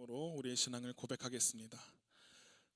이름으로 우리의 신앙을 고백하겠습니다.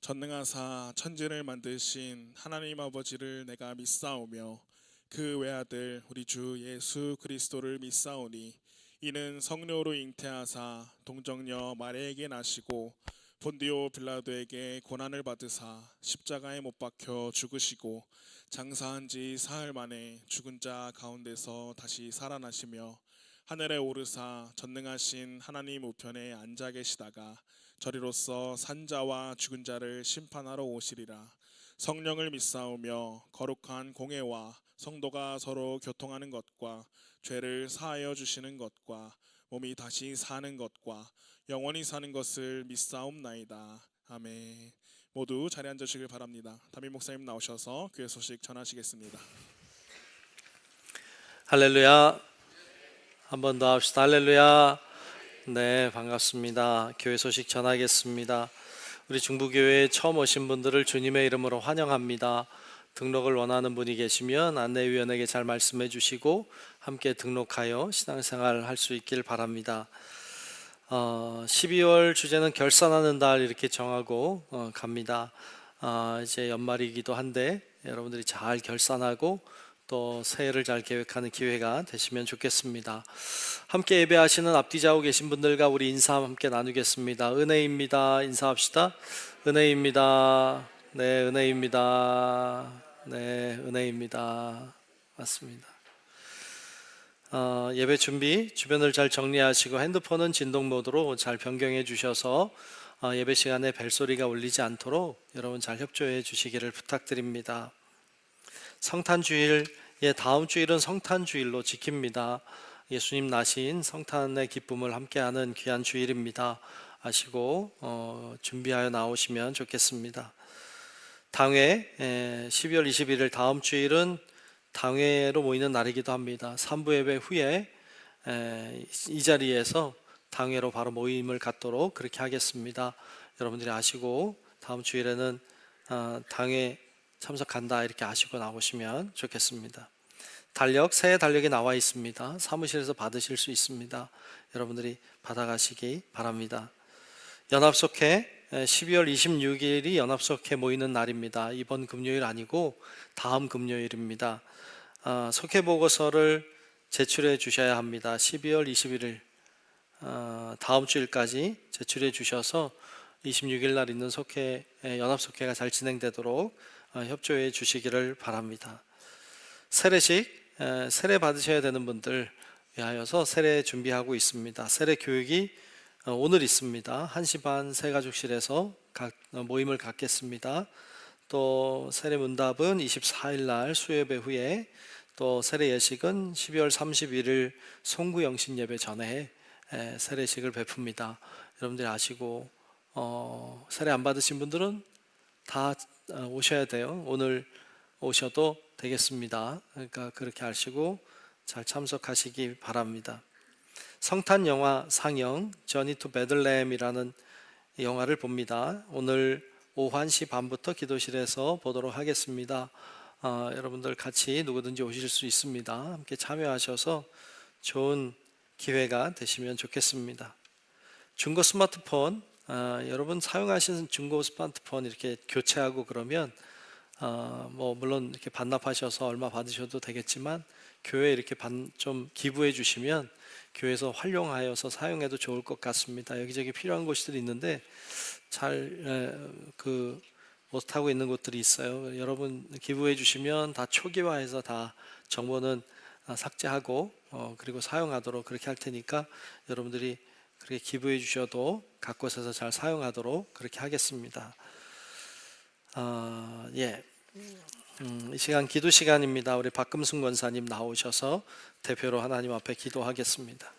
전능하사 천지를 만드신 하나님 아버지를 내가 믿사오며 그 외아들 우리 주 예수 그리스도를 믿사오니 이는 성령으로 잉태하사 동정녀 마리아에게 나시고 본디오 빌라도에게 고난을 받으사 십자가에 못 박혀 죽으시고 장사한 지 사흘 만에 죽은 자 가운데서 다시 살아나시며 하늘에 오르사 전능하신 하나님 우편에 앉아 계시다가 저리로서 산자와 죽은 자를 심판하러 오시리라. 성령을 믿사오며 거룩한 공회와 성도가 서로 교통하는 것과 죄를 사하여 주시는 것과 몸이 다시 사는 것과 영원히 사는 것을 믿사옵나이다. 아멘. 모두 자리에 앉으시길 바랍니다. 담임 목사님 나오셔서 교회 소식 전하시겠습니다. 할렐루야. 한 번 더 합시다. 할렐루야. 네, 반갑습니다. 교회 소식 전하겠습니다. 우리 중부교회에 처음 오신 분들을 주님의 이름으로 환영합니다. 등록을 원하는 분이 계시면 안내위원에게 잘 말씀해 주시고 함께 등록하여 신앙생활 할 수 있길 바랍니다. 12월 주제는 결산하는 달 이렇게 정하고 갑니다. 이제 연말이기도 한데 여러분들이 잘 결산하고 또 새해를 잘 계획하는 기회가 되시면 좋겠습니다. 함께 예배하시는 앞뒤좌우 계신 분들과 우리 인사 함께 나누겠습니다. 은혜입니다. 인사합시다. 은혜입니다. 네, 은혜입니다. 네, 은혜입니다. 맞습니다. 예배 준비 주변을 잘 정리하시고 핸드폰은 진동 모드로 잘 변경해 주셔서 예배 시간에 벨소리가 울리지 않도록 여러분 잘 협조해 주시기를 부탁드립니다. 성탄주일, 다음 주일은 성탄주일로 지킵니다. 예수님 나신 성탄의 기쁨을 함께하는 귀한 주일입니다. 아시고 준비하여 나오시면 좋겠습니다. 당회 12월 21일 다음 주일은 당회로 모이는 날이기도 합니다. 3부 예배 후에 이 자리에서 당회로 바로 모임을 갖도록 그렇게 하겠습니다. 여러분들이 아시고 다음 주일에는 당회 참석한다 이렇게 아시고 나오시면 좋겠습니다. 새해 달력이 나와 있습니다. 사무실에서 받으실 수 있습니다. 여러분들이 받아가시기 바랍니다. 연합속회 12월 26일이 연합속회 모이는 날입니다. 이번 금요일 아니고 다음 금요일입니다. 속회 보고서를 제출해 주셔야 합니다. 12월 21일 다음 주일까지 제출해 주셔서 26일 날 있는 속회 연합속회가 잘 진행되도록 협조해 주시기를 바랍니다. 세례식 세례 받으셔야 되는 분들 위하여서 세례 준비하고 있습니다. 세례 교육이 오늘 있습니다. 1시 반 새가족실에서 모임을 갖겠습니다. 또 세례 문답은 24일 날 수요예배 후에, 또 세례 예식은 12월 31일 송구 영신 예배 전에 세례식을 베풉니다. 여러분들이 아시고 세례 안 받으신 분들은 다 오셔야 돼요. 오늘 오셔도 되겠습니다. 그러니까 그렇게 아시고 잘 참석하시기 바랍니다. 성탄 영화 상영 저니 투 베들레헴이라는 영화를 봅니다. 오늘 오후 1시 반부터 기도실에서 보도록 하겠습니다. 여러분들 같이 누구든지 오실 수 있습니다. 함께 참여하셔서 좋은 기회가 되시면 좋겠습니다. 중고 스마트폰 여러분 사용하시는 중고 스마트폰 이렇게 교체하고 그러면 물론 이렇게 반납하셔서 얼마 받으셔도 되겠지만 교회에 이렇게 좀 기부해 주시면 교회에서 활용하여서 사용해도 좋을 것 같습니다. 여기저기 필요한 곳들이 있는데 잘 못하고 있는 곳들이 있어요. 여러분 기부해 주시면 다 초기화해서 다 정보는 삭제하고 그리고 사용하도록 그렇게 할 테니까 여러분들이 그렇게 기부해 주셔도 각 곳에서 잘 사용하도록 그렇게 하겠습니다. 이 시간 기도 시간입니다. 우리 박금순 권사님 나오셔서 대표로 하나님 앞에 기도하겠습니다.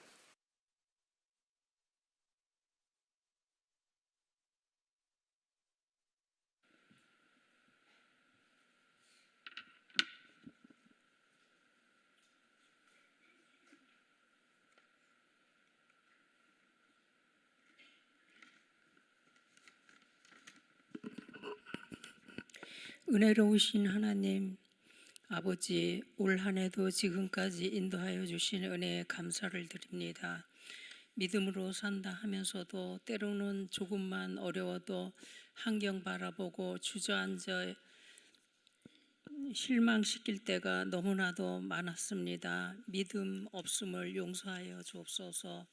은혜로우신 하나님 아버지, 올 한 해도 지금까지 인도하여 주신 은혜에 감사를 드립니다. 믿음으로 산다 하면서도 때로는 조금만 어려워도 환경 바라보고 주저앉아 실망시킬 때가 너무나도 많았습니다. 믿음 없음을 용서하여 주옵소서.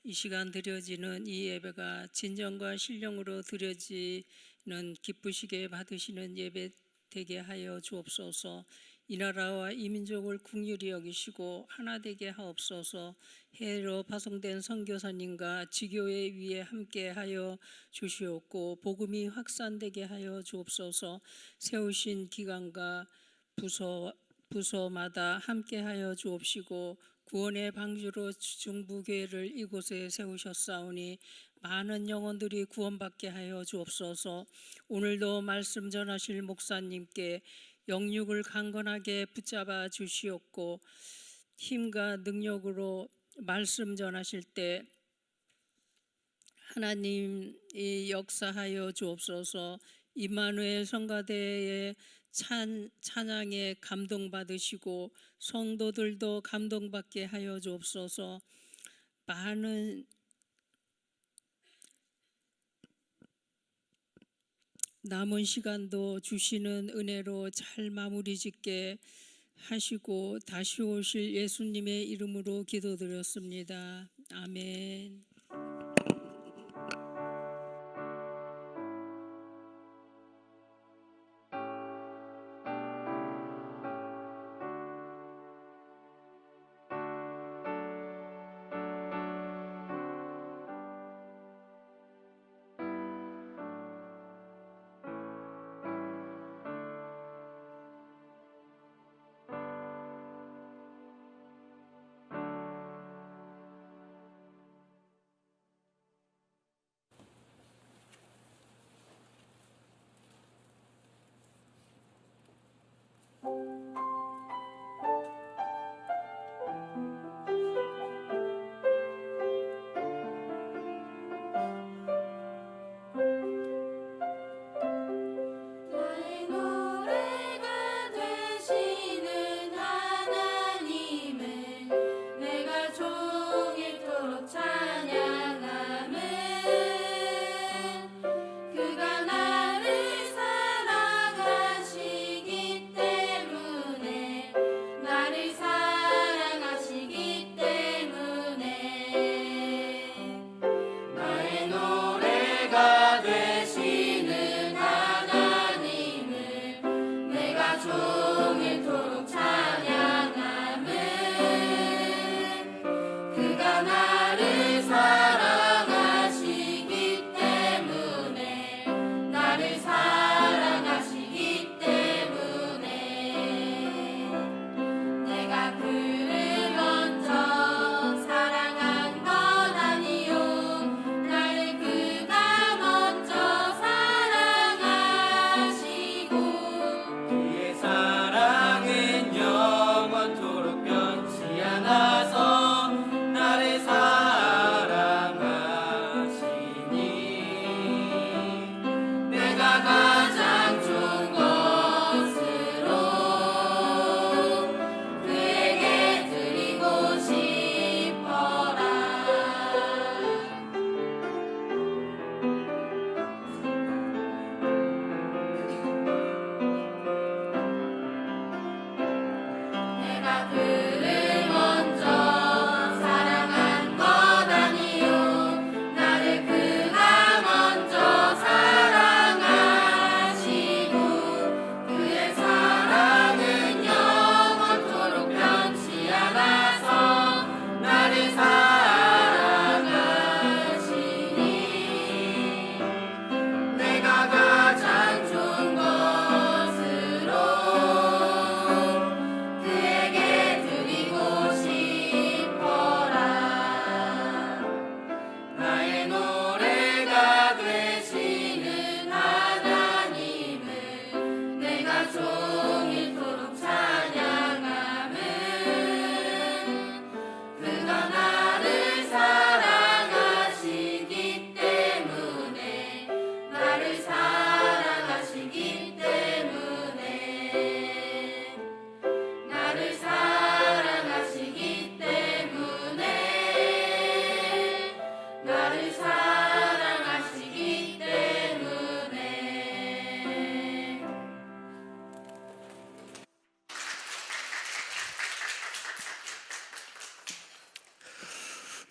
이 시간 드려지는 이 예배가 진정과 신령으로 드려지는 기쁘시게 받으시는 예배 되게 하여 주옵소서. 이 나라와 이 민족을 긍휼히 여기시고 하나 되게 하옵소서. 해외로 파송된 선교사님과 지교회 위에 함께 하여 주시옵고 복음이 확산되게 하여 주옵소서. 세우신 기관과 부서마다 함께 하여 주옵시고 구원의 방주로 중부교회를 이곳에 세우셨사오니 많은 영혼들이 구원받게 하여 주옵소서. 오늘도 말씀 전하실 목사님께 영육을 강건하게 붙잡아 주시옵고 힘과 능력으로 말씀 전하실 때 하나님이 역사하여 주옵소서. 임마누엘 성가대의 찬양에 감동받으시고 성도들도 감동받게 하여 주옵소서. 많은 남은 시간도 주시는 은혜로 잘 마무리 짓게 하시고 다시 오실 예수님의 이름으로 기도드렸습니다. 아멘.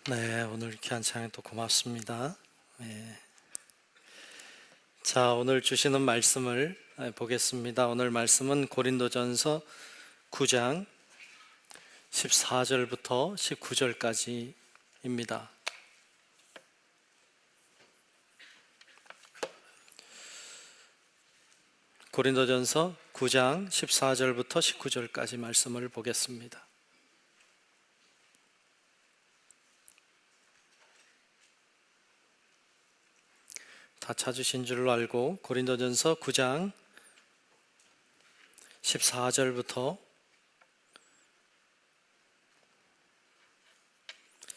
네, 오늘 귀한 찬양 또 고맙습니다. 네. 자, 오늘 주시는 말씀을 보겠습니다. 오늘 말씀은 고린도전서 9장 14절부터 19절까지입니다. 고린도전서 9장 14절부터 19절까지 말씀을 보겠습니다. 다 찾으신 줄로 알고 고린도전서 9장 14절부터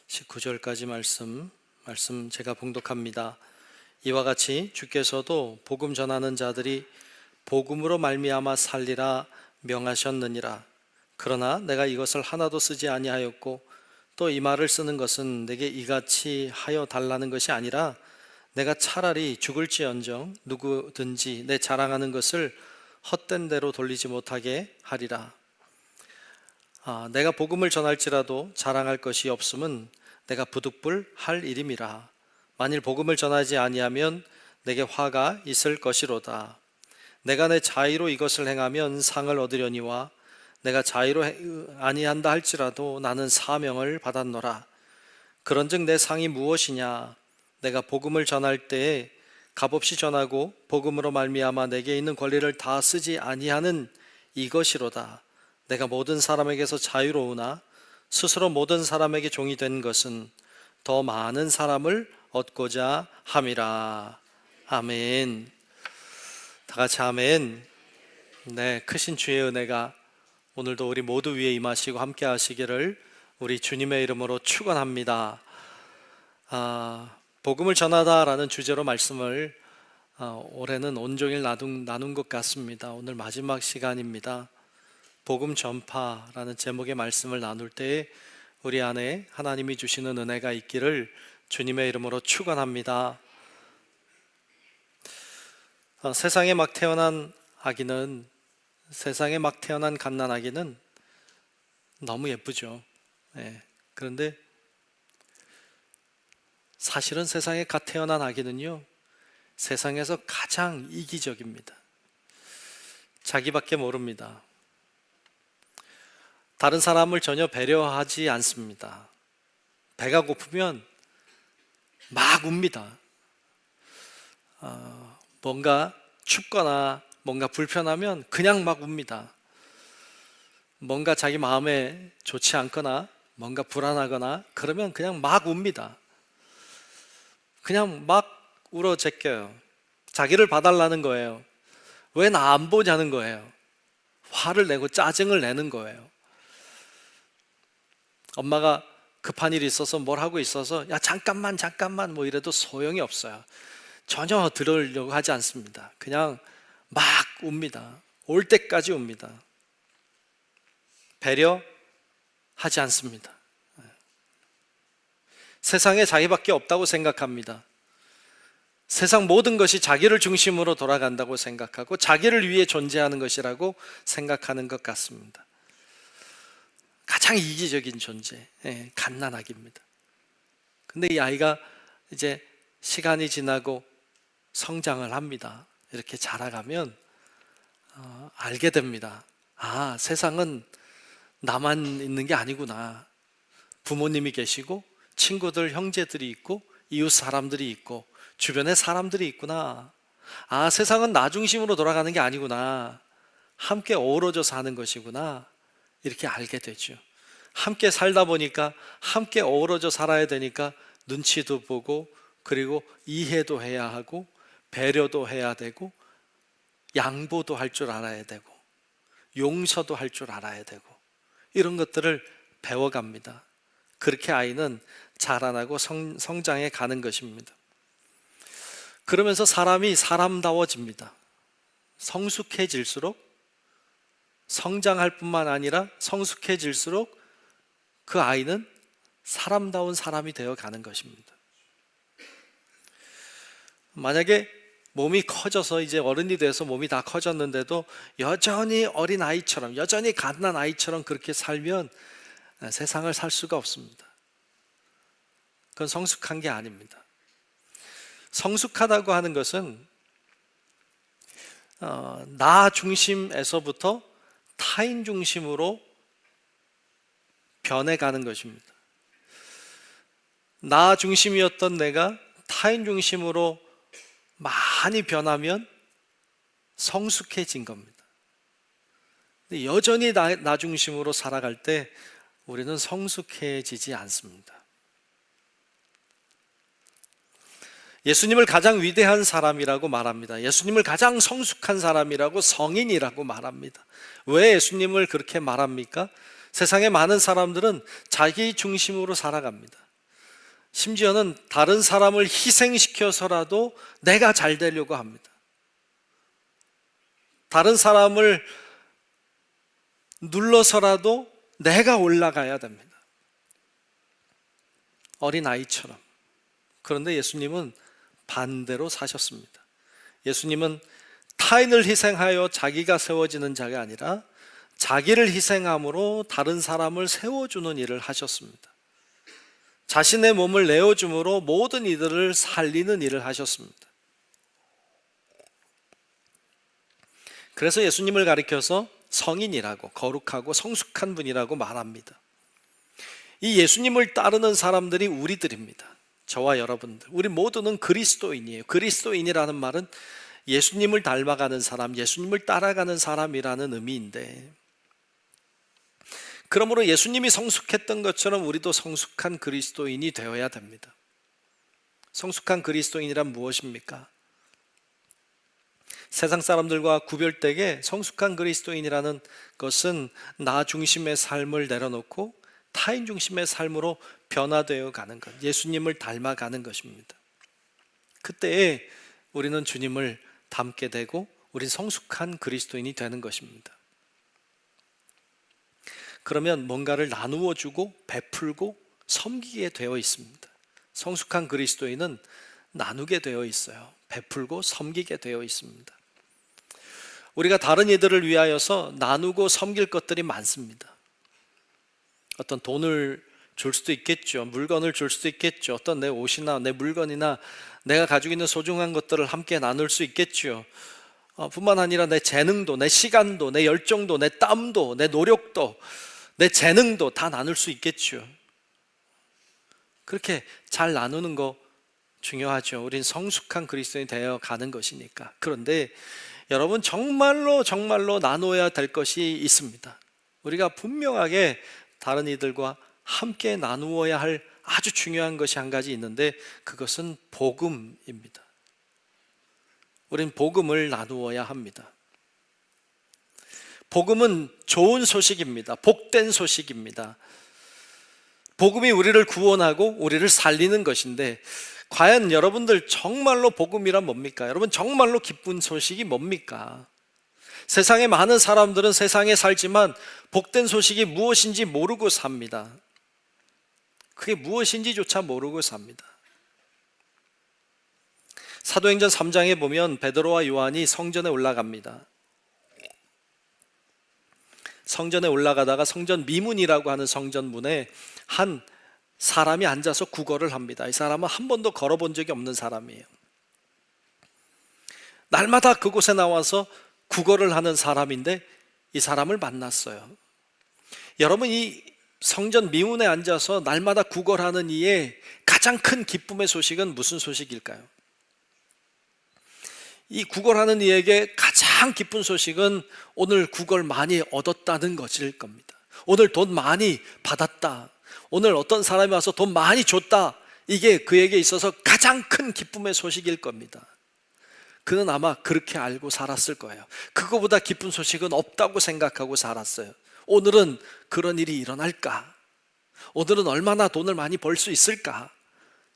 19절까지 말씀 제가 봉독합니다. 이와 같이 주께서도 복음 전하는 자들이 복음으로 말미암아 살리라 명하셨느니라. 그러나 내가 이것을 하나도 쓰지 아니하였고 또 이 말을 쓰는 것은 내게 이같이 하여 달라는 것이 아니라 내가 차라리 죽을지언정 누구든지 내 자랑하는 것을 헛된 대로 돌리지 못하게 하리라. 내가 복음을 전할지라도 자랑할 것이 없음은 내가 부득불 할 일임이라. 만일 복음을 전하지 아니하면 내게 화가 있을 것이로다. 내가 내 자의로 이것을 행하면 상을 얻으려니와 내가 자의로 아니한다 할지라도 나는 사명을 받았노라. 그런즉 내 상이 무엇이냐? 내가 복음을 전할 때에 값없이 전하고 복음으로 말미암아 내게 있는 권리를 다 쓰지 아니하는 이것이로다. 내가 모든 사람에게서 자유로우나 스스로 모든 사람에게 종이 된 것은 더 많은 사람을 얻고자 함이라. 아멘. 다 같이 아멘. 네, 크신 주의 은혜가 오늘도 우리 모두 위에 임하시고 함께 하시기를 우리 주님의 이름으로 축원합니다. 복음을 전하다라는 주제로 말씀을 올해는 온종일 나눈 것 같습니다. 오늘 마지막 시간입니다. 복음 전파라는 제목의 말씀을 나눌 때 우리 안에 하나님이 주시는 은혜가 있기를 주님의 이름으로 축원합니다. 세상에 막 태어난 갓난아기는 너무 예쁘죠. 그런데 사실은 세상에 갓 태어난 아기는요, 세상에서 가장 이기적입니다. 자기밖에 모릅니다. 다른 사람을 전혀 배려하지 않습니다. 배가 고프면 막 웁니다. 뭔가 춥거나 뭔가 불편하면 그냥 막 웁니다. 뭔가 자기 마음에 좋지 않거나 뭔가 불안하거나 그러면 그냥 막 웁니다. 그냥 막 울어 제껴요. 자기를 봐달라는 거예요. 왜 나 안 보냐는 거예요. 화를 내고 짜증을 내는 거예요. 엄마가 급한 일이 있어서 뭘 하고 있어서 야 잠깐만 뭐 이래도 소용이 없어요. 전혀 들으려고 하지 않습니다. 그냥 막 웁니다. 올 때까지 웁니다. 배려하지 않습니다. 세상에 자기밖에 없다고 생각합니다. 세상 모든 것이 자기를 중심으로 돌아간다고 생각하고 자기를 위해 존재하는 것이라고 생각하는 것 같습니다. 가장 이기적인 존재, 갓난아기입니다. 근데 이 아이가 이제 시간이 지나고 성장을 합니다. 이렇게 자라가면 알게 됩니다. 세상은 나만 있는 게 아니구나. 부모님이 계시고 친구들, 형제들이 있고 이웃 사람들이 있고 주변에 사람들이 있구나. 세상은 나 중심으로 돌아가는 게 아니구나. 함께 어우러져 사는 것이구나. 이렇게 알게 되죠. 함께 살다 보니까 함께 어우러져 살아야 되니까 눈치도 보고 그리고 이해도 해야 하고 배려도 해야 되고 양보도 할 줄 알아야 되고 용서도 할 줄 알아야 되고 이런 것들을 배워갑니다. 그렇게 아이는 자라나고 성장해 가는 것입니다. 그러면서 사람이 사람다워집니다. 성숙해질수록 성장할 뿐만 아니라 성숙해질수록 그 아이는 사람다운 사람이 되어 가는 것입니다. 만약에 몸이 커져서 이제 어른이 돼서 몸이 다 커졌는데도 여전히 어린 아이처럼, 여전히 갓난 아이처럼 그렇게 살면 세상을 살 수가 없습니다. 그건 성숙한 게 아닙니다. 성숙하다고 하는 것은 나 중심에서부터 타인 중심으로 변해가는 것입니다. 나 중심이었던 내가 타인 중심으로 많이 변하면 성숙해진 겁니다. 근데 여전히 나 중심으로 살아갈 때 우리는 성숙해지지 않습니다. 예수님을 가장 위대한 사람이라고 말합니다. 예수님을 가장 성숙한 사람이라고, 성인이라고 말합니다. 왜 예수님을 그렇게 말합니까? 세상의 많은 사람들은 자기 중심으로 살아갑니다. 심지어는 다른 사람을 희생시켜서라도 내가 잘 되려고 합니다. 다른 사람을 눌러서라도 내가 올라가야 됩니다. 어린아이처럼. 그런데 예수님은 반대로 사셨습니다. 예수님은 타인을 희생하여 자기가 세워지는 자가 아니라 자기를 희생함으로 다른 사람을 세워주는 일을 하셨습니다. 자신의 몸을 내어줌으로 모든 이들을 살리는 일을 하셨습니다. 그래서 예수님을 가리켜서 성인이라고, 거룩하고 성숙한 분이라고 말합니다. 이 예수님을 따르는 사람들이 우리들입니다. 저와 여러분들, 우리 모두는 그리스도인이에요. 그리스도인이라는 말은 예수님을 닮아가는 사람, 예수님을 따라가는 사람이라는 의미인데, 그러므로 예수님이 성숙했던 것처럼 우리도 성숙한 그리스도인이 되어야 됩니다. 성숙한 그리스도인이란 무엇입니까? 세상 사람들과 구별되게 성숙한 그리스도인이라는 것은 나 중심의 삶을 내려놓고 타인 중심의 삶으로 변화되어 가는 것, 예수님을 닮아가는 것입니다. 그때에 우리는 주님을 닮게 되고 우린 성숙한 그리스도인이 되는 것입니다. 그러면 뭔가를 나누어 주고 베풀고 섬기게 되어 있습니다. 성숙한 그리스도인은 나누게 되어 있어요. 베풀고 섬기게 되어 있습니다. 우리가 다른 이들을 위하여서 나누고 섬길 것들이 많습니다. 어떤 돈을 줄 수도 있겠죠. 물건을 줄 수도 있겠죠. 어떤 내 옷이나 내 물건이나 내가 가지고 있는 소중한 것들을 함께 나눌 수 있겠죠. 뿐만 아니라 내 재능도, 내 시간도, 내 열정도, 내 땀도, 내 노력도, 내 재능도 다 나눌 수 있겠죠. 그렇게 잘 나누는 거 중요하죠. 우린 성숙한 그리스도인이 되어 가는 것이니까. 그런데 여러분, 정말로 나눠야 될 것이 있습니다. 우리가 분명하게 다른 이들과 함께 나누어야 할 아주 중요한 것이 한 가지 있는데, 그것은 복음입니다. 우린 복음을 나누어야 합니다. 복음은 좋은 소식입니다. 복된 소식입니다. 복음이 우리를 구원하고 우리를 살리는 것인데, 과연 여러분들 정말로 복음이란 뭡니까? 여러분, 정말로 기쁜 소식이 뭡니까? 세상에 많은 사람들은 세상에 살지만 복된 소식이 무엇인지 모르고 삽니다. 그게 무엇인지조차 모르고 삽니다. 사도행전 3장에 보면 베드로와 요한이 성전에 올라갑니다. 성전에 올라가다가 성전 미문이라고 하는 성전문에 한 사람이 앉아서 구걸을 합니다. 이 사람은 한 번도 걸어본 적이 없는 사람이에요. 날마다 그곳에 나와서 구걸을 하는 사람인데 이 사람을 만났어요. 여러분, 이 성전 미문에 앉아서 날마다 구걸하는 이의 가장 큰 기쁨의 소식은 무슨 소식일까요? 이 구걸하는 이에게 가장 기쁜 소식은 오늘 구걸 많이 얻었다는 것일 겁니다. 오늘 돈 많이 받았다. 오늘 어떤 사람이 와서 돈 많이 줬다. 이게 그에게 있어서 가장 큰 기쁨의 소식일 겁니다. 그는 아마 그렇게 알고 살았을 거예요. 그거보다 기쁜 소식은 없다고 생각하고 살았어요. 오늘은 그런 일이 일어날까? 오늘은 얼마나 돈을 많이 벌 수 있을까?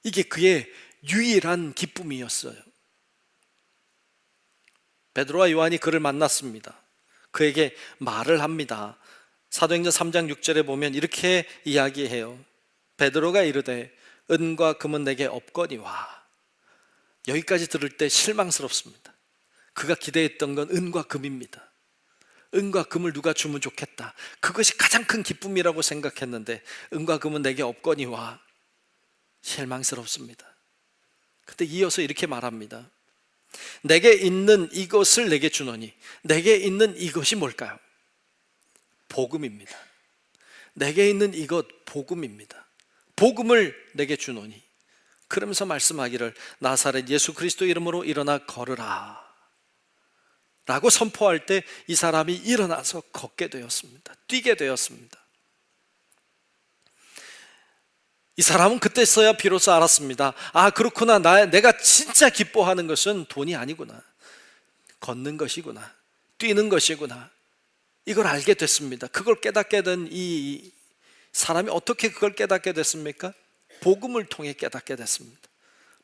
이게 그의 유일한 기쁨이었어요. 베드로와 요한이 그를 만났습니다. 그에게 말을 합니다. 사도행전 3장 6절에 보면 이렇게 이야기해요. 베드로가 이르되 은과 금은 내게 없거니와. 여기까지 들을 때 실망스럽습니다. 그가 기대했던 건 은과 금입니다. 은과 금을 누가 주면 좋겠다. 그것이 가장 큰 기쁨이라고 생각했는데 은과 금은 내게 없거니와. 실망스럽습니다. 근데 이어서 이렇게 말합니다. 내게 있는 이것을 내게 주노니. 내게 있는 이것이 뭘까요? 복음입니다. 내게 있는 이것 복음입니다. 복음을 내게 주노니. 그러면서 말씀하기를 나사렛 예수 그리스도 이름으로 일어나 걸으라 라고 선포할 때 이 사람이 일어나서 걷게 되었습니다. 뛰게 되었습니다. 이 사람은 그때서야 비로소 알았습니다. 아, 그렇구나. 내가 진짜 기뻐하는 것은 돈이 아니구나. 걷는 것이구나. 뛰는 것이구나. 이걸 알게 됐습니다. 그걸 깨닫게 된 이 사람이 어떻게 그걸 깨닫게 됐습니까? 복음을 통해 깨닫게 됐습니다.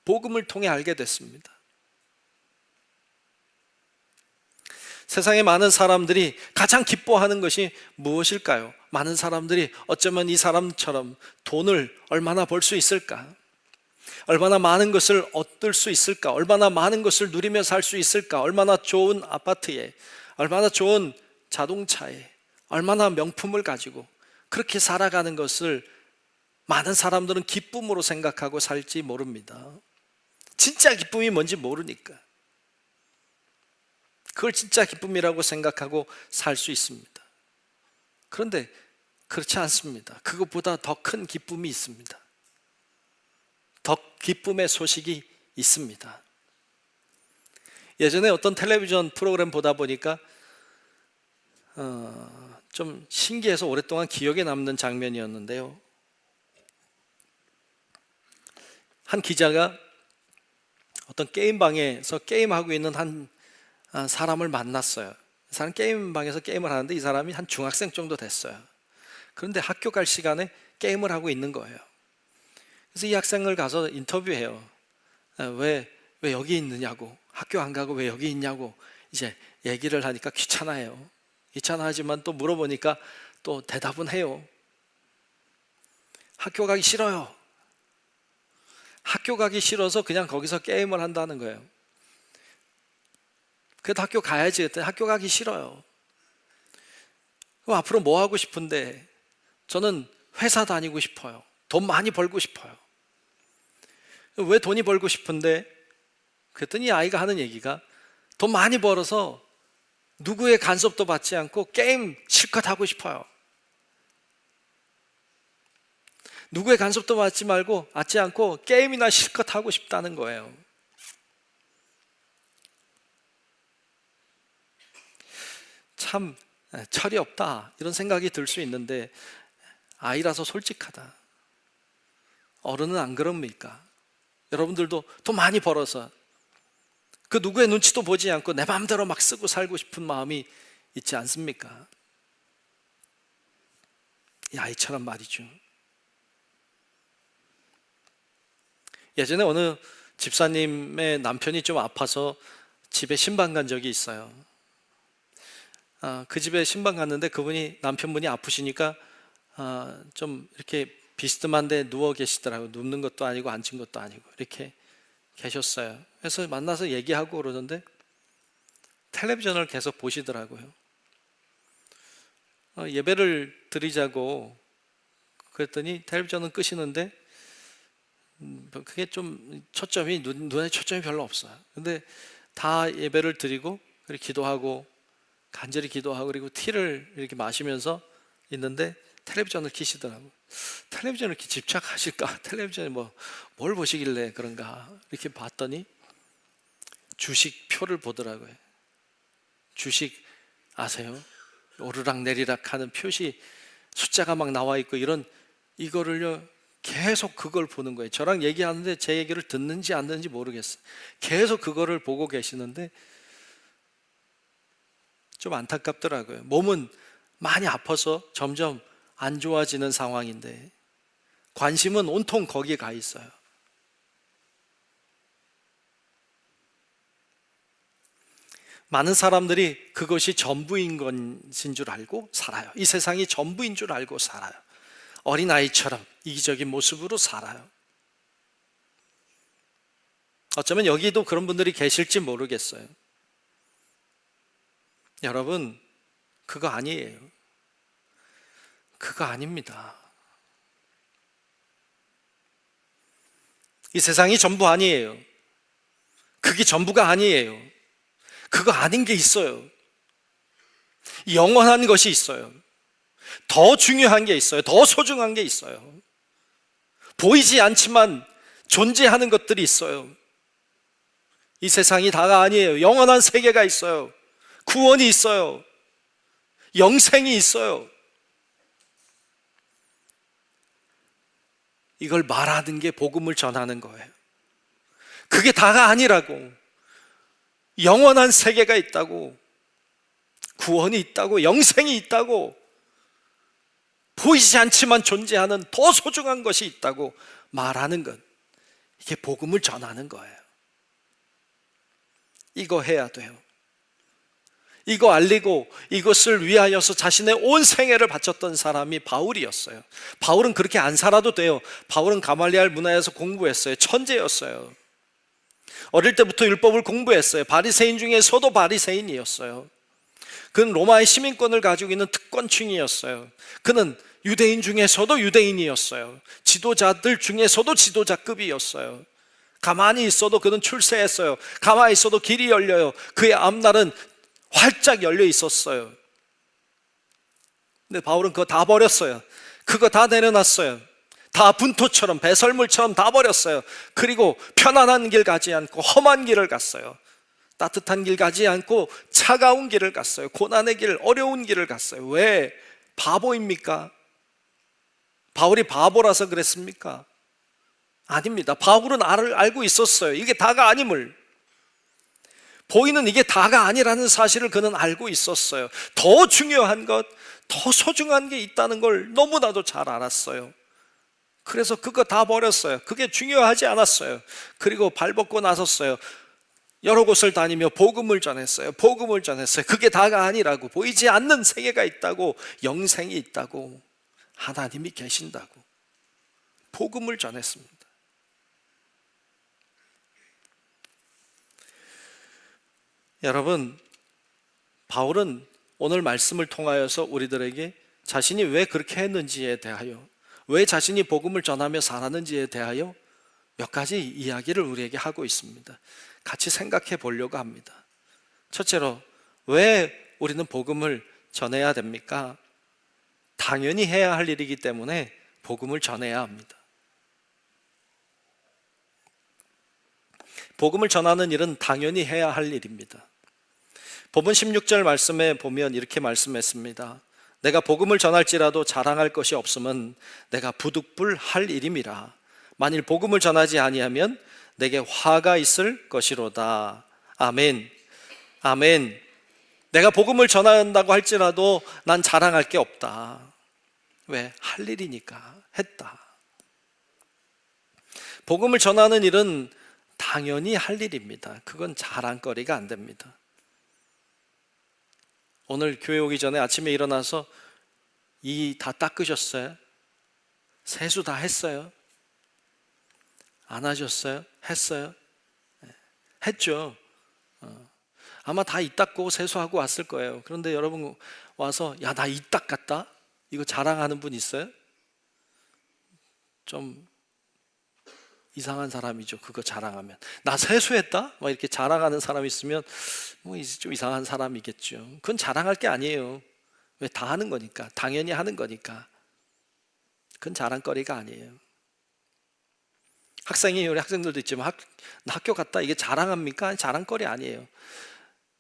복음을 통해 알게 됐습니다. 세상에 많은 사람들이 가장 기뻐하는 것이 무엇일까요? 많은 사람들이 어쩌면 이 사람처럼 돈을 얼마나 벌 수 있을까? 얼마나 많은 것을 얻을 수 있을까? 얼마나 많은 것을 누리며 살 수 있을까? 얼마나 좋은 아파트에, 얼마나 좋은 자동차에, 얼마나 명품을 가지고 그렇게 살아가는 것을 많은 사람들은 기쁨으로 생각하고 살지 모릅니다. 진짜 기쁨이 뭔지 모르니까 그걸 진짜 기쁨이라고 생각하고 살 수 있습니다. 그런데 그렇지 않습니다. 그것보다 더 큰 기쁨이 있습니다. 더 기쁨의 소식이 있습니다. 예전에 어떤 텔레비전 프로그램 보다 보니까 좀 신기해서 오랫동안 기억에 남는 장면이었는데요. 한 기자가 어떤 게임방에서 게임하고 있는 한 사람을 만났어요. 이 사람 게임방에서 게임을 하는데 이 사람이 한 중학생 정도 됐어요. 그런데 학교 갈 시간에 게임을 하고 있는 거예요. 그래서 이 학생을 가서 인터뷰해요. 왜 여기 있느냐고, 학교 안 가고 왜 여기 있냐고 이제 얘기를 하니까 귀찮아해요. 귀찮아하지만 또 물어보니까 또 대답은 해요. 학교 가기 싫어요. 학교 가기 싫어서 그냥 거기서 게임을 한다는 거예요. 그래도 학교 가야지 했더니 학교 가기 싫어요. 그럼 앞으로 뭐 하고 싶은데? 저는 회사 다니고 싶어요. 돈 많이 벌고 싶어요. 왜 돈이 벌고 싶은데? 그랬더니 아이가 하는 얘기가 돈 많이 벌어서 누구의 간섭도 받지 않고 게임 실컷 하고 싶어요. 누구의 간섭도 받지 않고 게임이나 실컷 하고 싶다는 거예요. 참 철이 없다 이런 생각이 들 수 있는데 아이라서 솔직하다. 어른은 안 그럽니까? 여러분들도 돈 많이 벌어서 그 누구의 눈치도 보지 않고 내 마음대로 막 쓰고 살고 싶은 마음이 있지 않습니까? 이 아이처럼 말이죠. 예전에 어느 집사님의 남편이 좀 아파서 집에 신방 간 적이 있어요. 그 집에 신방 갔는데 그분이 남편분이 아프시니까 좀 이렇게 비스듬한데 누워 계시더라고요. 눕는 것도 아니고 앉은 것도 아니고 이렇게 계셨어요. 그래서 만나서 얘기하고 그러는데 텔레비전을 계속 보시더라고요. 예배를 드리자고 그랬더니 텔레비전은 끄시는데 그게 좀 초점이 눈에 초점이 별로 없어요. 근데 다 예배를 드리고 그리고 기도하고 간절히 기도하고 그리고 티를 이렇게 마시면서 있는데 텔레비전을 켜시더라고요. 텔레비전을 이렇게 집착하실까? 텔레비전에 뭘 보시길래 그런가? 이렇게 봤더니 주식표를 보더라고요. 주식 아세요? 오르락 내리락 하는 표시 숫자가 막 나와 있고 이거를요 계속 그걸 보는 거예요. 저랑 얘기하는데 제 얘기를 듣는지 안 듣는지 모르겠어요. 계속 그거를 보고 계시는데 좀 안타깝더라고요. 몸은 많이 아파서 점점 안 좋아지는 상황인데 관심은 온통 거기에 가 있어요. 많은 사람들이 그것이 전부인 것인 줄 알고 살아요. 이 세상이 전부인 줄 알고 살아요. 어린아이처럼 이기적인 모습으로 살아요. 어쩌면 여기도 그런 분들이 계실지 모르겠어요. 여러분, 그거 아니에요. 그거 아닙니다. 이 세상이 전부 아니에요. 그게 전부가 아니에요. 그거 아닌 게 있어요. 영원한 것이 있어요. 더 중요한 게 있어요. 더 소중한 게 있어요. 보이지 않지만 존재하는 것들이 있어요. 이 세상이 다가 아니에요. 영원한 세계가 있어요. 구원이 있어요. 영생이 있어요. 이걸 말하는 게 복음을 전하는 거예요. 그게 다가 아니라고. 영원한 세계가 있다고, 구원이 있다고, 영생이 있다고, 보이지 않지만 존재하는 더 소중한 것이 있다고 말하는 것, 이게 복음을 전하는 거예요. 이거 해야 돼요. 이거 알리고 이것을 위하여서 자신의 온 생애를 바쳤던 사람이 바울이었어요. 바울은 그렇게 안 살아도 돼요. 바울은 가말리알 문화에서 공부했어요. 천재였어요. 어릴 때부터 율법을 공부했어요. 바리새인 중에서도 바리새인이었어요. 그는 로마의 시민권을 가지고 있는 특권층이었어요. 그는 유대인 중에서도 유대인이었어요. 지도자들 중에서도 지도자급이었어요. 가만히 있어도 그는 출세했어요. 가만히 있어도 길이 열려요. 그의 앞날은 활짝 열려 있었어요. 근데 바울은 그거 다 버렸어요. 그거 다 내려놨어요. 다 분토처럼, 배설물처럼 다 버렸어요. 그리고 편안한 길 가지 않고 험한 길을 갔어요. 따뜻한 길 가지 않고 차가운 길을 갔어요. 고난의 길, 어려운 길을 갔어요. 왜? 바보입니까? 바울이 바보라서 그랬습니까? 아닙니다. 바울은 알고 있었어요. 이게 다가 아님을. 보이는 이게 다가 아니라는 사실을 그는 알고 있었어요. 더 중요한 것, 더 소중한 게 있다는 걸 너무나도 잘 알았어요. 그래서 그거 다 버렸어요. 그게 중요하지 않았어요. 그리고 발벗고 나섰어요. 여러 곳을 다니며 복음을 전했어요. 복음을 전했어요. 그게 다가 아니라고, 보이지 않는 세계가 있다고, 영생이 있다고, 하나님이 계신다고 복음을 전했습니다. 여러분, 바울은 오늘 말씀을 통하여서 우리들에게 자신이 왜 그렇게 했는지에 대하여, 왜 자신이 복음을 전하며 살았는지에 대하여 몇 가지 이야기를 우리에게 하고 있습니다. 같이 생각해 보려고 합니다. 첫째로, 왜 우리는 복음을 전해야 됩니까? 당연히 해야 할 일이기 때문에 복음을 전해야 합니다. 복음을 전하는 일은 당연히 해야 할 일입니다. 본문 16절 말씀에 보면 이렇게 말씀했습니다. 내가 복음을 전할지라도 자랑할 것이 없음은 내가 부득불할 일임이라. 만일 복음을 전하지 아니하면 내게 화가 있을 것이로다. 아멘. 아멘. 내가 복음을 전한다고 할지라도 난 자랑할 게 없다. 왜? 할 일이니까 했다. 복음을 전하는 일은 당연히 할 일입니다. 그건 자랑거리가 안 됩니다. 오늘 교회 오기 전에 아침에 일어나서 이 다 닦으셨어요? 세수 다 했어요? 안 하셨어요? 했어요? 했죠. 아마 다 이 닦고 세수하고 왔을 거예요. 그런데 여러분 와서 야, 나 이 닦았다? 이거 자랑하는 분 있어요? 좀 이상한 사람이죠. 그거 자랑하면. 나 세수했다? 막 이렇게 자랑하는 사람 있으면 뭐 좀 이상한 사람이겠죠. 그건 자랑할 게 아니에요. 왜? 다 하는 거니까. 당연히 하는 거니까. 그건 자랑거리가 아니에요. 우리 학생들도 있지만 나 학교 갔다, 이게 자랑합니까? 자랑거리 아니에요.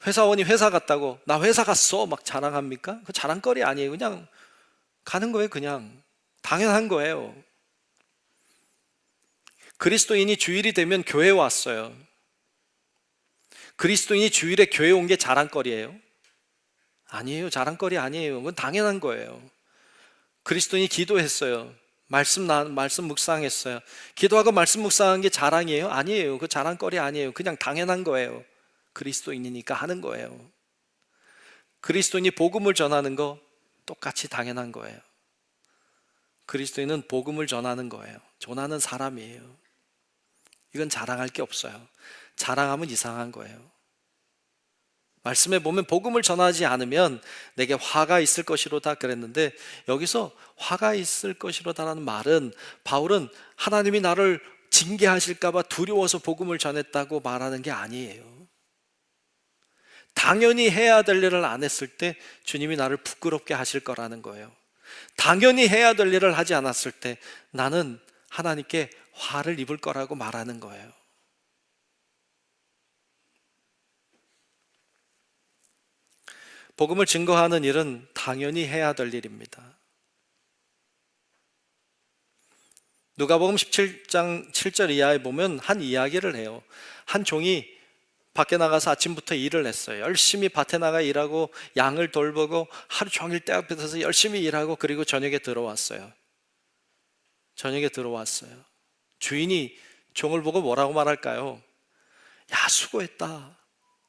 회사원이 회사 갔다고 나 회사 갔어 막 자랑합니까? 그 자랑거리 아니에요. 그냥 가는 거예요. 그냥 당연한 거예요. 그리스도인이 주일이 되면 교회에 왔어요. 그리스도인이 주일에 교회 온 게 자랑거리예요? 아니에요. 자랑거리 아니에요. 그건 당연한 거예요. 그리스도인이 기도했어요. 말씀 묵상했어요. 기도하고 말씀 묵상한 게 자랑이에요? 아니에요. 그 자랑거리 아니에요. 그냥 당연한 거예요. 그리스도인이니까 하는 거예요. 그리스도인이 복음을 전하는 거 똑같이 당연한 거예요. 그리스도인은 복음을 전하는 거예요. 전하는 사람이에요. 이건 자랑할 게 없어요. 자랑하면 이상한 거예요. 말씀에 보면 복음을 전하지 않으면 내게 화가 있을 것이로다 그랬는데, 여기서 화가 있을 것이로다라는 말은 바울은 하나님이 나를 징계하실까봐 두려워서 복음을 전했다고 말하는 게 아니에요. 당연히 해야 될 일을 안 했을 때 주님이 나를 부끄럽게 하실 거라는 거예요. 당연히 해야 될 일을 하지 않았을 때 나는 하나님께 화를 입을 거라고 말하는 거예요. 복음을 증거하는 일은 당연히 해야 될 일입니다. 누가복음 17장 7절 이하에 보면 한 이야기를 해요. 한 종이 밖에 나가서 아침부터 일을 했어요. 열심히 밭에 나가 일하고 양을 돌보고 하루 종일 때 앞에 서서 열심히 일하고 그리고 저녁에 들어왔어요. 주인이 종을 보고 뭐라고 말할까요? 야, 수고했다.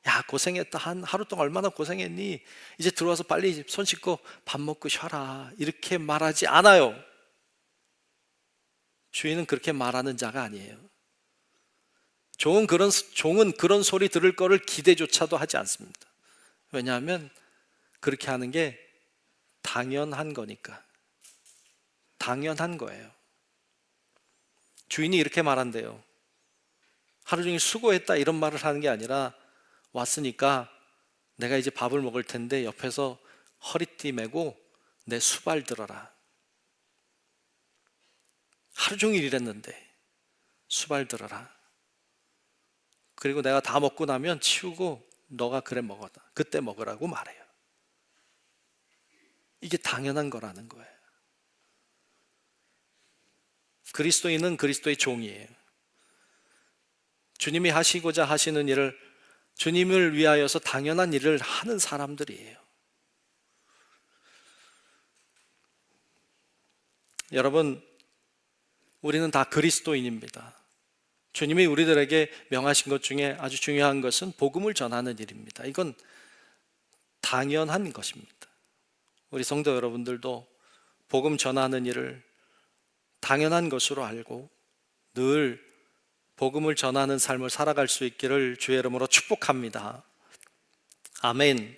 야, 고생했다. 하루 동안 얼마나 고생했니? 이제 들어와서 빨리 손 씻고 밥 먹고 쉬어라. 이렇게 말하지 않아요. 주인은 그렇게 말하는 자가 아니에요. 종은 그런 소리 들을 거를 기대조차도 하지 않습니다. 왜냐하면 그렇게 하는 게 당연한 거니까. 당연한 거예요. 주인이 이렇게 말한대요. 하루 종일 수고했다 이런 말을 하는 게 아니라 왔으니까 내가 이제 밥을 먹을 텐데 옆에서 허리띠 메고 내 수발 들어라. 하루 종일 일했는데 수발 들어라. 그리고 내가 다 먹고 나면 치우고 너가 그래 먹어라. 그때 먹으라고 말해요. 이게 당연한 거라는 거예요. 그리스도인은 그리스도의 종이에요. 주님이 하시고자 하시는 일을 주님을 위하여서 당연한 일을 하는 사람들이에요. 여러분, 우리는 다 그리스도인입니다. 주님이 우리들에게 명하신 것 중에 아주 중요한 것은 복음을 전하는 일입니다. 이건 당연한 것입니다. 우리 성도 여러분들도 복음 전하는 일을 당연한 것으로 알고 늘 복음을 전하는 삶을 살아갈 수 있기를 주의 이름으로 축복합니다. 아멘.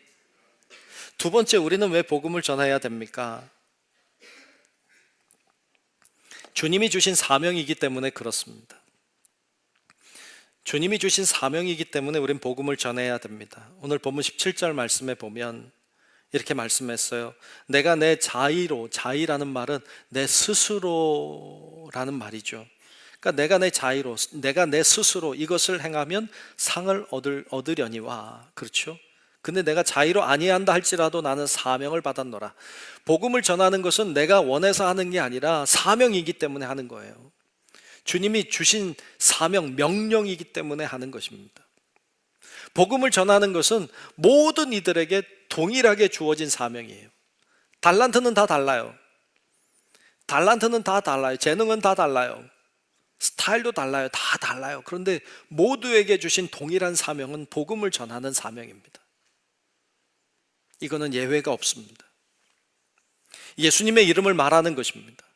두 번째, 우리는 왜 복음을 전해야 됩니까? 주님이 주신 사명이기 때문에 그렇습니다. 주님이 주신 사명이기 때문에 우린 복음을 전해야 됩니다. 오늘 본문 17절 말씀에 보면 이렇게 말씀했어요. 내가 내 자의라는 말은 내 스스로라는 말이죠. 그러니까 내가 내 스스로 이것을 행하면 상을 얻으려니와. 그렇죠? 근데 내가 자의로 아니한다 할지라도 나는 사명을 받았노라. 복음을 전하는 것은 내가 원해서 하는 게 아니라 사명이기 때문에 하는 거예요. 주님이 주신 사명, 명령이기 때문에 하는 것입니다. 복음을 전하는 것은 모든 이들에게 동일하게 주어진 사명이에요. 달란트는 다 달라요. 재능은 다 달라요. 스타일도 달라요. 다 달라요. 그런데 모두에게 주신 동일한 사명은 복음을 전하는 사명입니다. 이거는 예외가 없습니다. 예수님의 이름을 말하는 것입니다.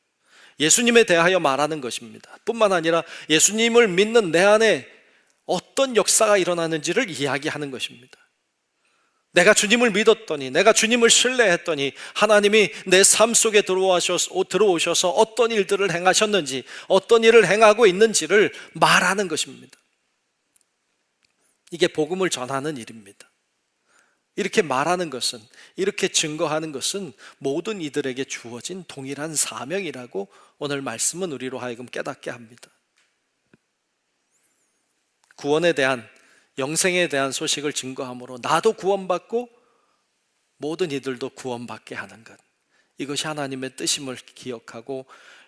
예수님에 대하여 말하는 것입니다. 뿐만 아니라 예수님을 믿는 내 안에 어떤 역사가 일어나는지를 이야기하는 것입니다. 내가 주님을 믿었더니, 내가 주님을 신뢰했더니 하나님이 내 삶 속에 들어오셔서 어떤 일들을 행하셨는지, 어떤 일을 행하고 있는지를 말하는 것입니다. 이게 복음을 전하는 일입니다. 이렇게 말하는 것은, 이렇게 증거하는 것은 모든 이들에게 주어진 동일한 사명이라고 오늘 말씀은 우리로 하여금 깨닫게 합니다. 구원에 대한, 영생에 대한 소식을 증거함으로 나도 구원받고 모든 이들도 구원받게 하는 것, 이것이 하나님의 뜻임을 기억하고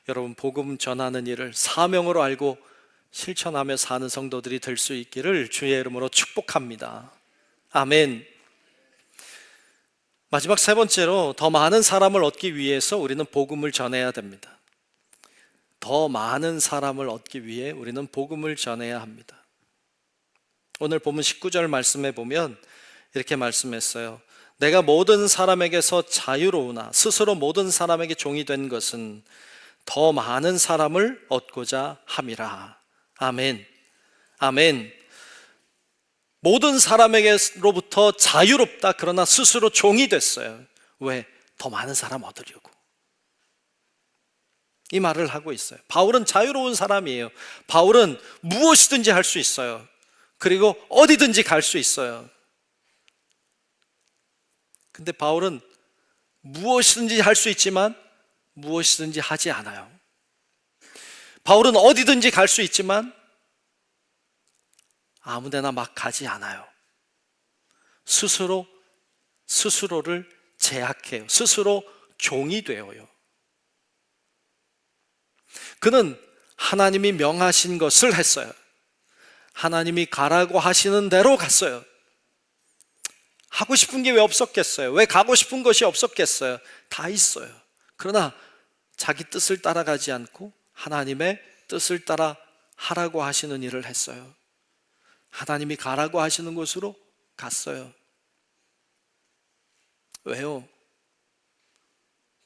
여러분, 복음 전하는 일을 사명으로 알고 실천하며 사는 성도들이 될 수 있기를 주의 이름으로 축복합니다. 아멘. 마지막 세 번째로, 더 많은 사람을 얻기 위해서 우리는 복음을 전해야 됩니다. 더 많은 사람을 얻기 위해 우리는 복음을 전해야 합니다. 오늘 본문 19절 말씀에 보면 이렇게 말씀했어요. 내가 모든 사람에게서 자유로우나 스스로 모든 사람에게 종이 된 것은 더 많은 사람을 얻고자 함이라. 아멘. 아멘. 모든 사람에게로부터 자유롭다. 그러나 스스로 종이 됐어요. 왜? 더 많은 사람 얻으려고. 이 말을 하고 있어요. 바울은 자유로운 사람이에요. 바울은 무엇이든지 할 수 있어요. 그리고 어디든지 갈 수 있어요. 근데 바울은 무엇이든지 할 수 있지만 무엇이든지 하지 않아요. 바울은 어디든지 갈 수 있지만 아무데나 막 가지 않아요. 스스로를 제약해요. 스스로 종이 되어요. 그는 하나님이 명하신 것을 했어요. 하나님이 가라고 하시는 대로 갔어요. 하고 싶은 게 왜 없었겠어요? 왜 가고 싶은 것이 없었겠어요? 다 있어요. 그러나 자기 뜻을 따라가지 않고 하나님의 뜻을 따라 하라고 하시는 일을 했어요. 하나님이 가라고 하시는 곳으로 갔어요. 왜요?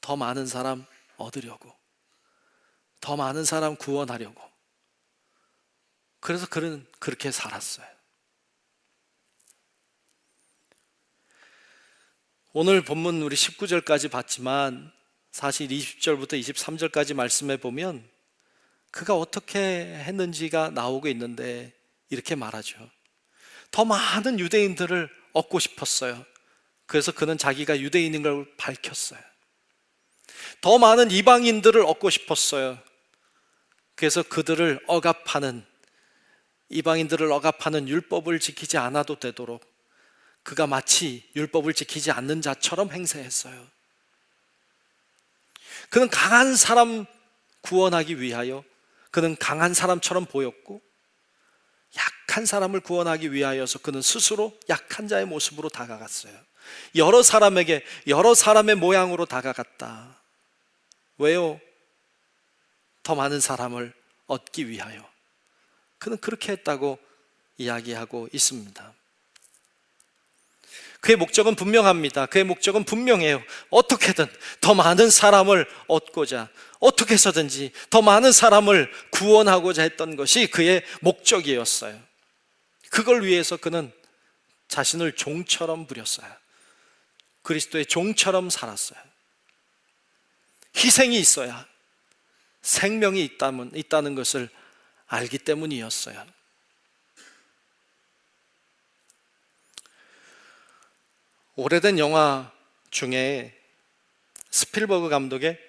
더 많은 사람 얻으려고, 더 많은 사람 구원하려고. 그래서 그는 그렇게 살았어요. 오늘 본문 우리 19절까지 봤지만 사실 20절부터 23절까지 말씀해 보면 그가 어떻게 했는지가 나오고 있는데 이렇게 말하죠. 더 많은 유대인들을 얻고 싶었어요. 그래서 그는 자기가 유대인인 걸 밝혔어요. 더 많은 이방인들을 얻고 싶었어요. 그래서 그들을 억압하는, 이방인들을 억압하는 율법을 지키지 않아도 되도록 그가 마치 율법을 지키지 않는 자처럼 행세했어요. 그는 강한 사람 구원하기 위하여, 그는 강한 사람처럼 보였고 약한 사람을 구원하기 위하여서 그는 스스로 약한 자의 모습으로 다가갔어요. 여러 사람에게 여러 사람의 모양으로 다가갔다. 왜요? 더 많은 사람을 얻기 위하여. 그는 그렇게 했다고 이야기하고 있습니다. 그의 목적은 분명합니다. 그의 목적은 분명해요. 어떻게든 더 많은 사람을 얻고자, 어떻게 해서든지 더 많은 사람을 구원하고자 했던 것이 그의 목적이었어요. 그걸 위해서 그는 자신을 종처럼 부렸어요. 그리스도의 종처럼 살았어요. 희생이 있어야 생명이 있다는 것을 알기 때문이었어요. 오래된 영화 중에 스필버그 감독의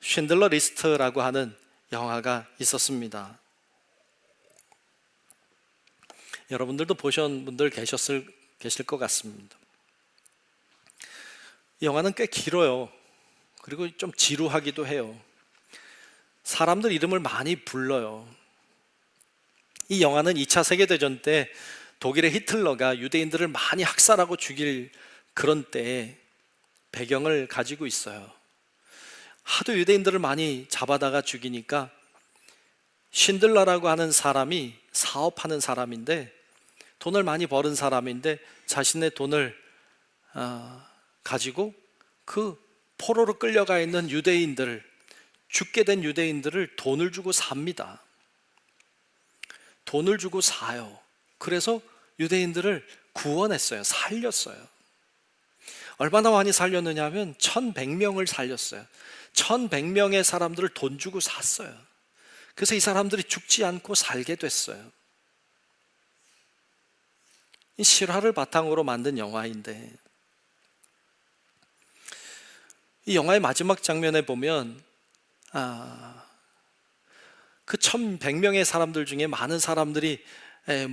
쉰들러 리스트라고 하는 영화가 있었습니다. 여러분들도 보신 분들 계실 것 같습니다. 이 영화는 꽤 길어요. 그리고 좀 지루하기도 해요. 사람들 이름을 많이 불러요. 이 영화는 2차 세계대전 때 독일의 히틀러가 유대인들을 많이 학살하고 죽일 그런 때의 배경을 가지고 있어요. 하도 유대인들을 많이 잡아다가 죽이니까 쉰들러라고 하는 사람이 사업하는 사람인데, 돈을 많이 버는 사람인데 자신의 돈을 가지고 그 포로로 끌려가 있는 유대인들을, 죽게 된 유대인들을 돈을 주고 삽니다. 돈을 주고 사요. 그래서 유대인들을 구원했어요. 살렸어요. 얼마나 많이 살렸느냐 하면 1100명을 살렸어요. 1100명의 사람들을 돈 주고 샀어요. 그래서 이 사람들이 죽지 않고 살게 됐어요. 이 실화를 바탕으로 만든 영화인데, 이 영화의 마지막 장면에 보면 그 1100명의 사람들 중에 많은 사람들이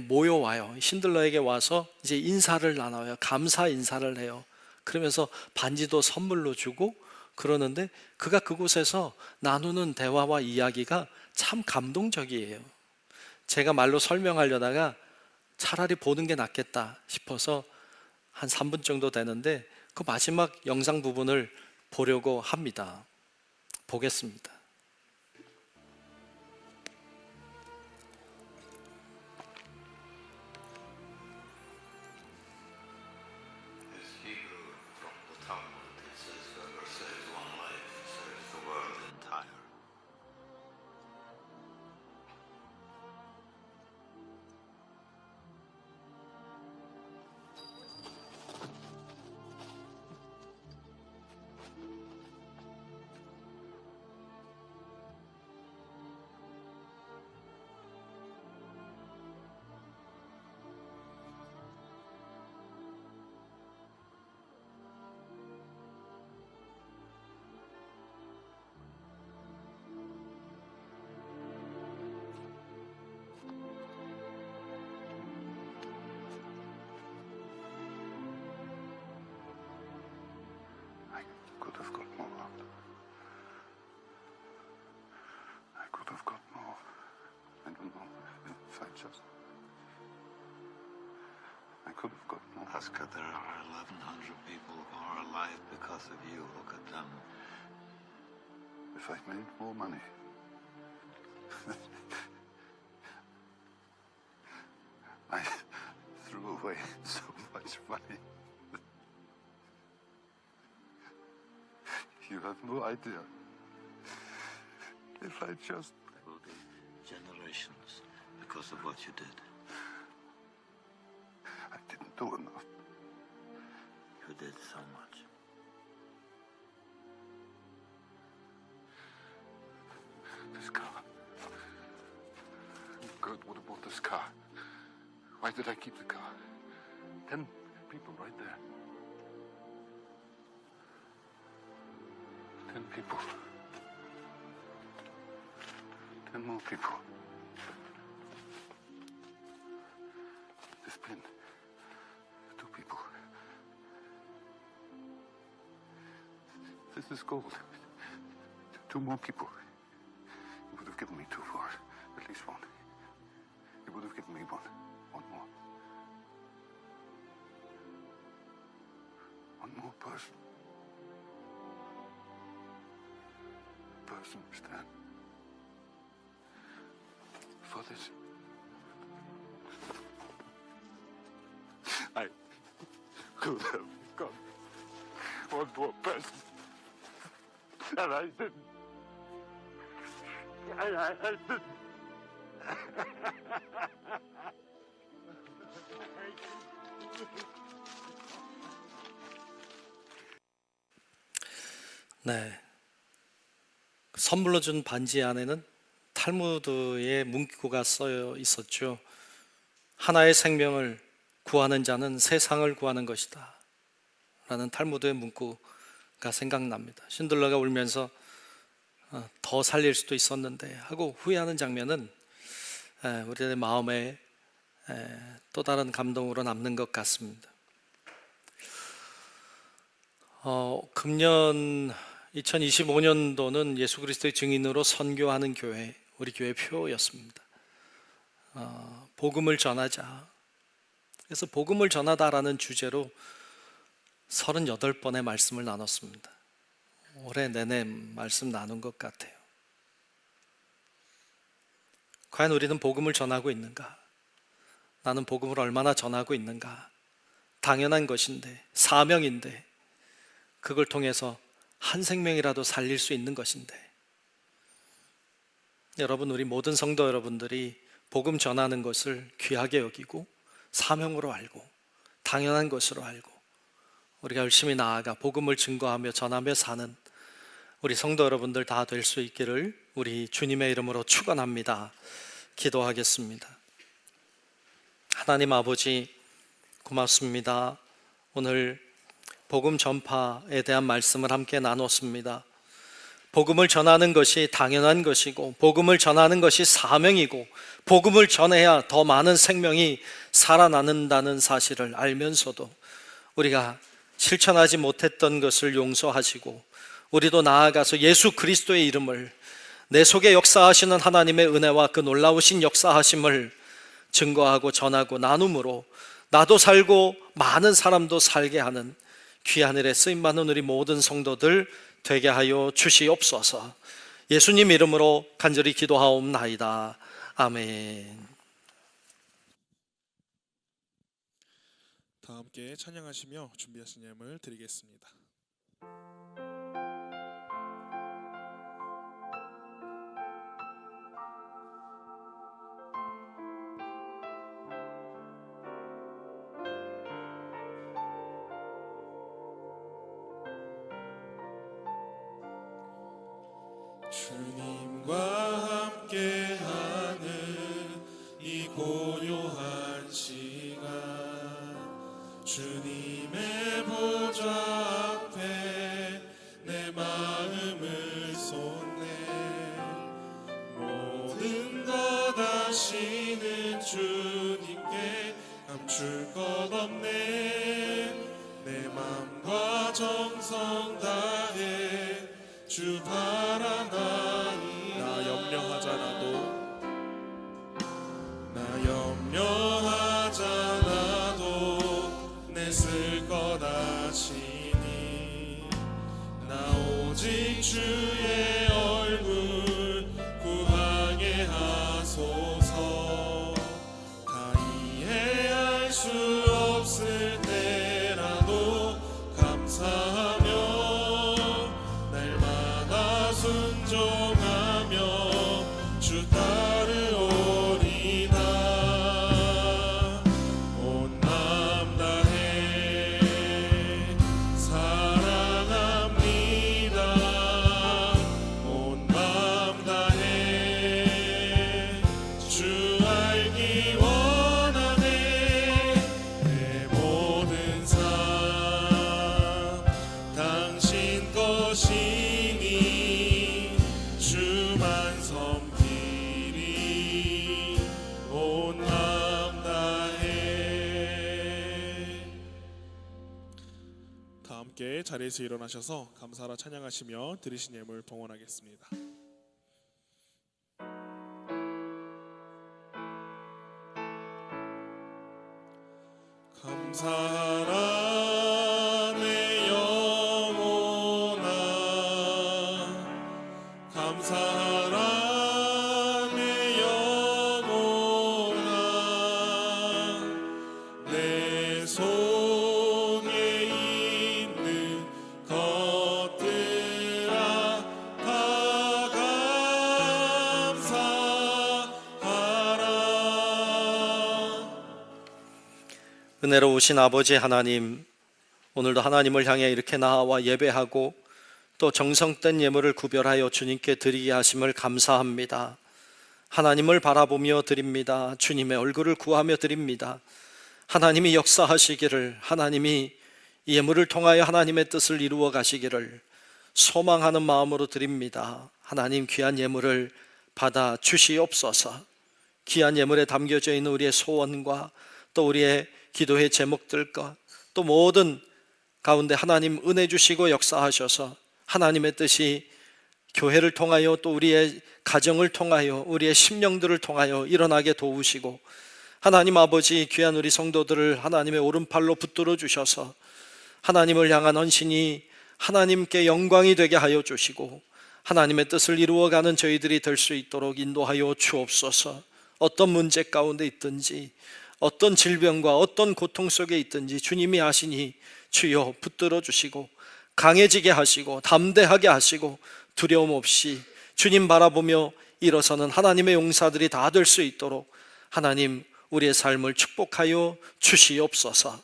모여와요. 신들러에게 와서 이제 인사를 나눠요. 감사 인사를 해요. 그러면서 반지도 선물로 주고 그러는데, 그가 그곳에서 나누는 대화와 이야기가 참 감동적이에요. 제가 말로 설명하려다가 차라리 보는 게 낫겠다 싶어서 한 3분 정도 되는데 그 마지막 영상 부분을 보려고 합니다. 보겠습니다. This Hebrew from the Talmud, it says, whoever saves one life saves the world entire. could have got more out. I could have got more. I don't know if I just... I could have got more. Oscar, there are 1,100 people who are alive because of you. Look at them. If I'd made more money. I threw away so much money. You have no idea. If I just... There will be generations because of what you did. I didn't do enough. You did so much. This car. Kurt would have bought this car. Why did I keep the car? 10 people right there. 10 people. 10 more people. This pin. 2 people. This is gold. 2 more people. You would have given me 2 for it. At least 1. You would have given me 1. 1 more. 1 more person. Person, Stan. For this. I could have got 1 more person. And I didn't. And I didn't. 네. 선물로 준 반지 안에는 탈무드의 문구가 쓰여 있었죠. 하나의 생명을 구하는 자는 세상을 구하는 것이다 라는 탈무드의 문구가 생각납니다. 신들러가 울면서 더 살릴 수도 있었는데 하고 후회하는 장면은 우리의 마음에 또 다른 감동으로 남는 것 같습니다. 금년 2025년도는 예수 그리스도의 증인으로 선교하는 교회, 우리 교회 표였습니다. 복음을 전하자. 그래서 복음을 전하다라는 주제로 38번의 말씀을 나눴습니다. 올해 내내 말씀 나눈 것 같아요. 과연 우리는 복음을 전하고 있는가? 나는 복음을 얼마나 전하고 있는가? 당연한 것인데, 사명인데, 그걸 통해서 한 생명이라도 살릴 수 있는 것인데, 여러분, 우리 모든 성도 여러분들이 복음 전하는 것을 귀하게 여기고 사명으로 알고 당연한 것으로 알고 우리가 열심히 나아가 복음을 증거하며 전하며 사는 우리 성도 여러분들 다 될 수 있기를 우리 주님의 이름으로 축원합니다. 기도하겠습니다. 하나님 아버지, 고맙습니다. 오늘 복음 전파에 대한 말씀을 함께 나눴습니다. 복음을 전하는 것이 당연한 것이고, 복음을 전하는 것이 사명이고, 복음을 전해야 더 많은 생명이 살아나는다는 사실을 알면서도 우리가 실천하지 못했던 것을 용서하시고, 우리도 나아가서 예수 그리스도의 이름을, 내 속에 역사하시는 하나님의 은혜와 그 놀라우신 역사하심을 증거하고 전하고 나눔으로 나도 살고 많은 사람도 살게 하는 귀한 일에 쓰임받는 우리 모든 성도들 되게 하여 주시옵소서. 예수님 이름으로 간절히 기도하옵나이다. 아멘. 다 함께 찬양하시며 준비하신 예물 드리겠습니다. 주님과 함께하는 이 고요한 시간, 주님의 보좌 앞에 내 마음을 쏟네. 모든 것 아시는 주님께 감출 것 없네. 내 맘과 정성 다해 주 바라나니 나 염려하잖아도 내쓸 것 아시니 나 오직 주의 얼굴 구하게 하소서. 다 이해할 수 없을 때라도 감사하며 날마다 순종하며 주 따르오리다. 온 마음 다해 사랑합니다. 온 마음 다해 주 알기 원하네. 내 모든 삶 당신 것이니 주만 섬기리. 온 마음 다해. 다 함께 자리에서 일어나셔서 감사하라 찬양하시며 드리신 예물 봉헌하겠습니다. 감사하라 내 영혼아. 감사하라 내 영혼아. 내 손에 있는 것들아 다 감사하라. 은혜로우신 아버지 하나님, 오늘도 하나님을 향해 이렇게 나와 예배하고 또 정성된 예물을 구별하여 주님께 드리게 하심을 감사합니다. 하나님을 바라보며 드립니다. 주님의 얼굴을 구하며 드립니다. 하나님이 역사하시기를, 하나님이 이 예물을 통하여 하나님의 뜻을 이루어 가시기를 소망하는 마음으로 드립니다. 하나님, 귀한 예물을 받아 주시옵소서. 귀한 예물에 담겨져 있는 우리의 소원과 또 우리의 기도의 제목들과 또 모든 가운데 하나님 은혜 주시고 역사하셔서 하나님의 뜻이 교회를 통하여 또 우리의 가정을 통하여 우리의 심령들을 통하여 일어나게 도우시고, 하나님 아버지 귀한 우리 성도들을 하나님의 오른팔로 붙들어 주셔서 하나님을 향한 헌신이 하나님께 영광이 되게 하여 주시고 하나님의 뜻을 이루어가는 저희들이 될 수 있도록 인도하여 주옵소서. 어떤 문제 가운데 있든지 어떤 질병과 어떤 고통 속에 있든지 주님이 아시니 주여 붙들어 주시고 강해지게 하시고 담대하게 하시고 두려움 없이 주님 바라보며 일어서는 하나님의 용사들이 다 될 수 있도록 하나님 우리의 삶을 축복하여 주시옵소서.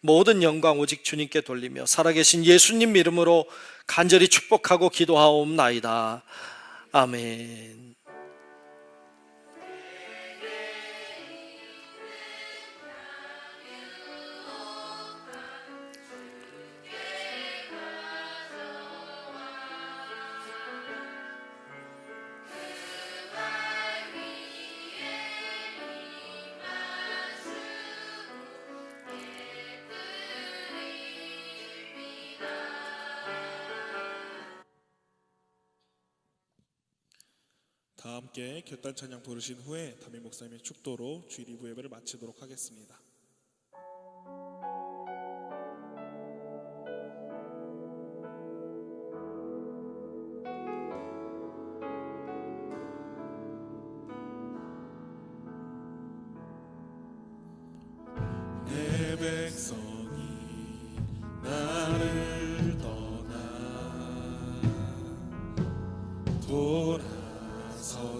모든 영광 오직 주님께 돌리며 살아계신 예수님 이름으로 간절히 축복하고 기도하옵나이다. 아멘. 다 함께 곁단 찬양 부르신 후에 담임 목사님의 축도로 주일 2부 예배를 마치도록 하겠습니다. 내 백성이 나를 떠나 돌아섰지만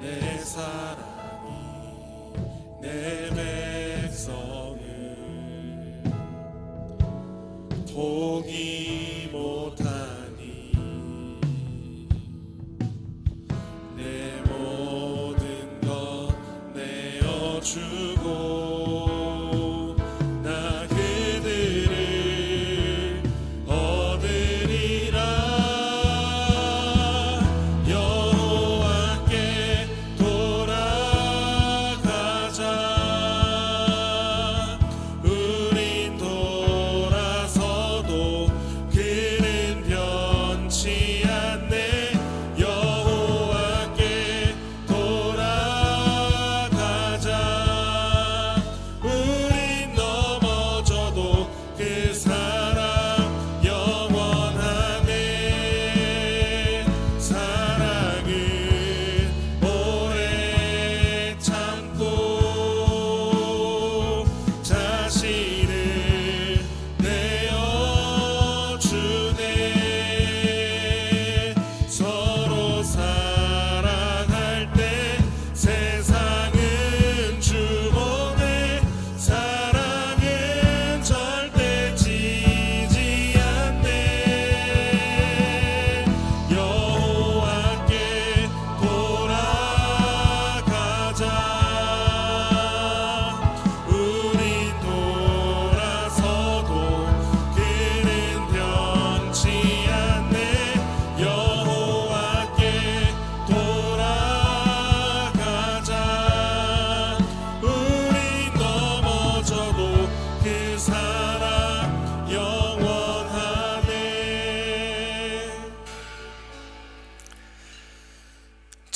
내 사랑이 내 백성을 포기 못하니 내 모든 것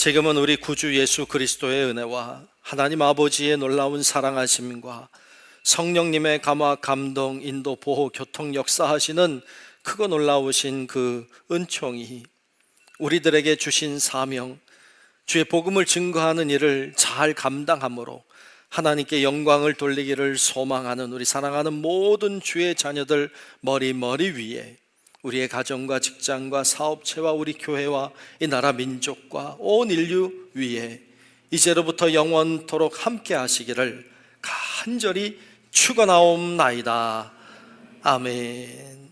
지금은 우리 구주 예수 그리스도의 은혜와 하나님 아버지의 놀라운 사랑하심과 성령님의 감화, 감동, 인도, 보호, 교통 역사하시는 크고 놀라우신 그 은총이 우리들에게 주신 사명, 주의 복음을 증거하는 일을 잘 감당함으로 하나님께 영광을 돌리기를 소망하는 우리 사랑하는 모든 주의 자녀들 머리 위에 우리의 가정과 직장과 사업체와 우리 교회와 이 나라 민족과 온 인류 위에 이제로부터 영원토록 함께 하시기를 간절히 축원하옵나이다. 아멘.